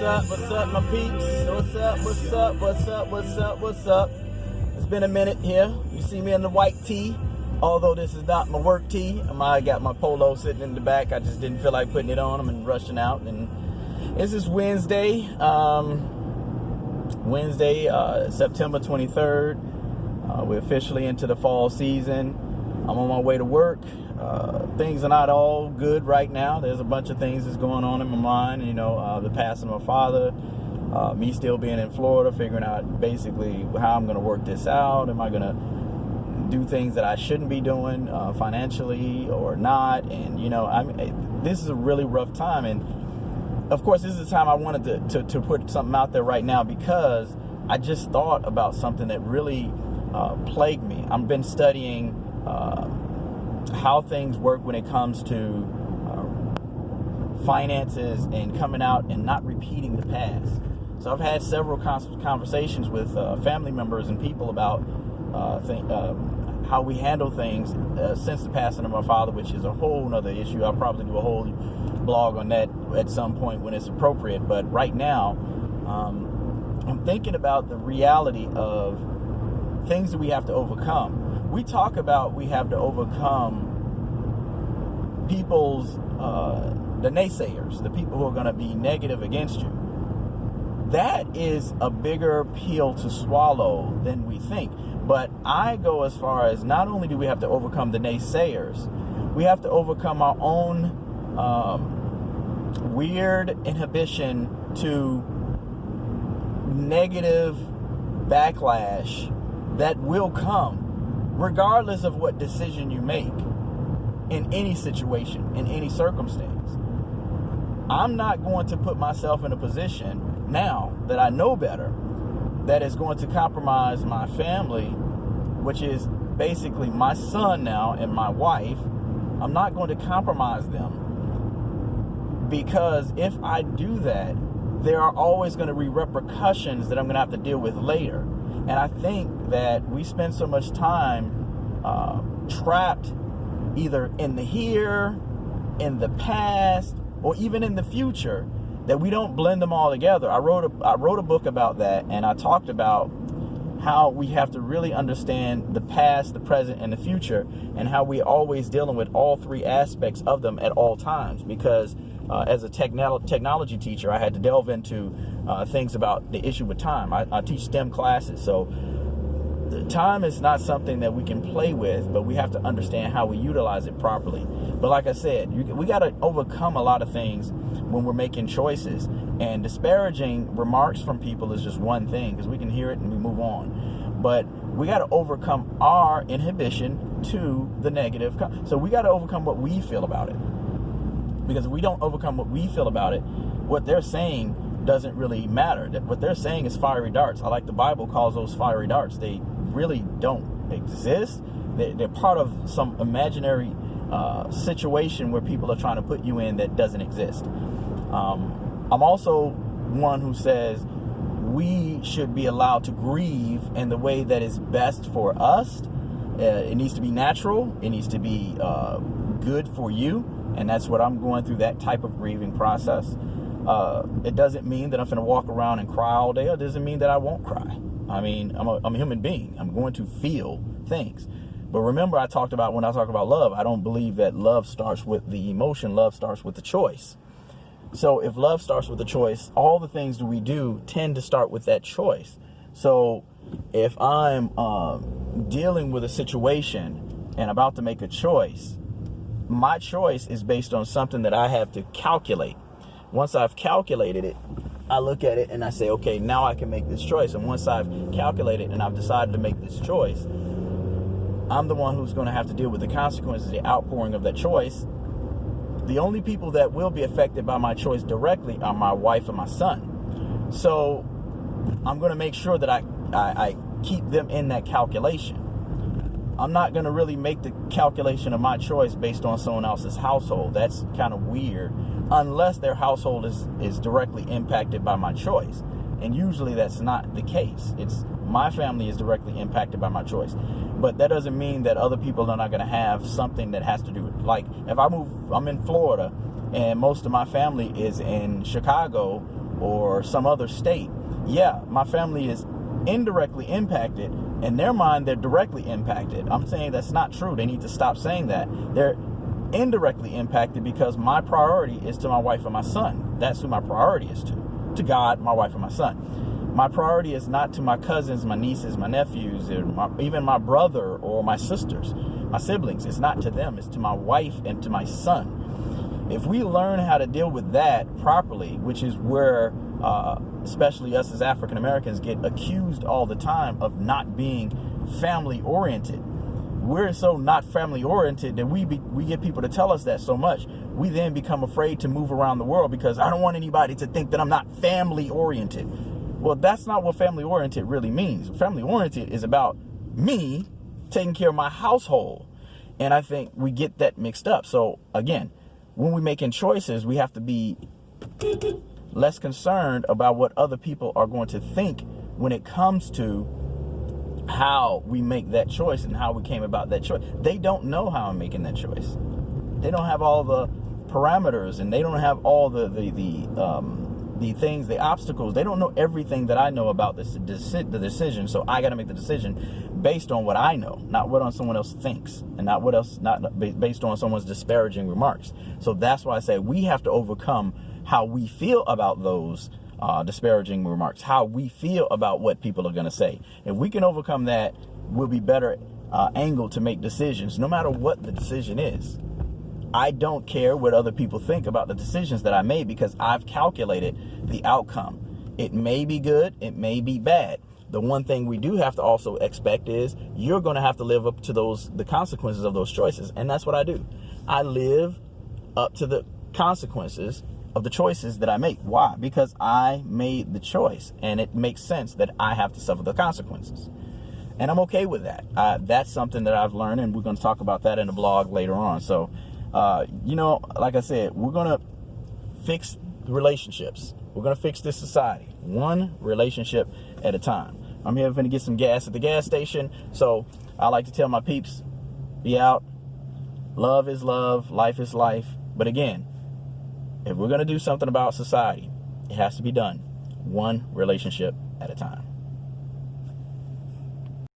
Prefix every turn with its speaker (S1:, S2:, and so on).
S1: What's up, my peeps? What's up? It's been a minute here. You see me in the white tee, although this is not my work tee. I got my polo sitting in the back. I just didn't feel like putting it on. I'm rushing out, and this is Wednesday. September 23rd. We're officially into the fall season. I'm on my way to work. Things are not all good right now. There's a bunch of things that's going on in my mind. The passing of my father, me still being in Florida, figuring out basically how I'm going to work this out. Am I going to do things that I shouldn't be doing financially or not? And, this is a really rough time. And, of course, this is the time I wanted to put something out there right now, because I just thought about something that really plagued me. I've been studying how things work when it comes to finances and coming out and not repeating the past. So I've had several conversations with family members and people about how we handle things since the passing of my father, which is a whole nother issue. I'll probably do a whole blog on that at some point when it's appropriate. But right now, I'm thinking about the reality of things that we have to overcome. We talk about we have to overcome people's, the naysayers, the people who are going to be negative against you. That is a bigger pill to swallow than we think. But I go as far as, not only do we have to overcome the naysayers, we have to overcome our own weird inhibition to negative backlash that will come regardless of what decision you make in any situation, in any circumstance. I'm not going to put myself in a position now that I know better that is going to compromise my family, which is basically my son now and my wife. I'm not going to compromise them, because if I do that, there are always going to be repercussions that I'm going to have to deal with later. And I think that we spend so much time trapped either in the here, in the past, or even in the future, that we don't blend them all together. I wrote a book about that, and I talked about how we have to really understand the past, the present, and the future, and how we always dealing with all three aspects of them at all times. Because as a technology teacher, I had to delve into things about the issue with time. I teach STEM classes, so time is not something that we can play with, but we have to understand how we utilize it properly. But like I said, we got to overcome a lot of things when we're making choices. And disparaging remarks from people is just one thing, because we can hear it and we move on. But we got to overcome our inhibition to the negative. So we got to overcome what we feel about it. Because if we don't overcome what we feel about it, what they're saying doesn't really matter. What they're saying is fiery darts. I like the Bible calls those fiery darts. They really don't exist. They're part of some imaginary situation where people are trying to put you in that doesn't exist. I'm also one who says we should be allowed to grieve in the way that is best for us. It needs to be natural. It needs to be good for you. And that's what I'm going through, that type of grieving process. It doesn't mean that I'm going to walk around and cry all day. It doesn't mean that I won't cry. I mean, I'm a human being. I'm going to feel things. But remember, when I talk about love, I don't believe that love starts with the emotion. Love starts with the choice. So if love starts with the choice, all the things that we do tend to start with that choice. So if I'm dealing with a situation and about to make a choice, my choice is based on something that I have to calculate. Once I've calculated it, I look at it and I say, okay, now I can make this choice. And once I've calculated and I've decided to make this choice, I'm the one who's going to have to deal with the consequences, the outpouring of that choice. The only people that will be affected by my choice directly are my wife and my son. So I'm going to make sure that I keep them in that calculation. I'm not going to really make the calculation of my choice based on someone else's household. That's kind of weird, unless their household is directly impacted by my choice. And usually that's not the case. It's my family is directly impacted by my choice. But that doesn't mean that other people are not going to have something that has to do with, like, if I'm in Florida and most of my family is in Chicago or some other state, yeah, my family is indirectly impacted. In their mind, they're directly impacted. I'm saying that's not true. They need to stop saying that. They're indirectly impacted because my priority is to my wife and my son. That's who my priority is to God, my wife, and my son. My priority is not to my cousins, my nieces, my nephews, even my brother or my sisters, my siblings. It's not to them. It's to my wife and to my son. If we learn how to deal with that properly, which is where especially us as African Americans get accused all the time of not being family oriented. We're so not family oriented that we get people to tell us that so much. We then become afraid to move around the world because I don't want anybody to think that I'm not family oriented. Well, that's not what family oriented really means. Family oriented is about me taking care of my household. And I think we get that mixed up. So again, when we're making choices, we have to be less concerned about what other people are going to think when it comes to how we make that choice and how we came about that choice. They don't know how I'm making that choice. They don't have all the parameters, and they don't have all the things, the obstacles. They don't know everything that I know about the decision. So I got to make the decision based on what I know, not what someone else thinks, and not based on someone's disparaging remarks. So that's why I say we have to overcome how we feel about those disparaging remarks, how we feel about what people are going to say. If we can overcome that, we'll be better angled to make decisions, no matter what the decision is. I don't care what other people think about the decisions that I made because I've calculated the outcome. It may be good, it may be bad. The one thing we do have to also expect is you're going to have to live up to the consequences of those choices. And that's what I do. I live up to the consequences of the choices that I make. Why? Because I made the choice, and it makes sense that I have to suffer the consequences. And I'm okay with that. That's something that I've learned, and we're going to talk about that in the blog later on. So, like I said, we're going to fix relationships. We're going to fix this society, one relationship at a time. I'm here going to get some gas at the gas station. So I like to tell my peeps, be out. Love is love. Life is life. But again, if we're going to do something about society, it has to be done one relationship at a time.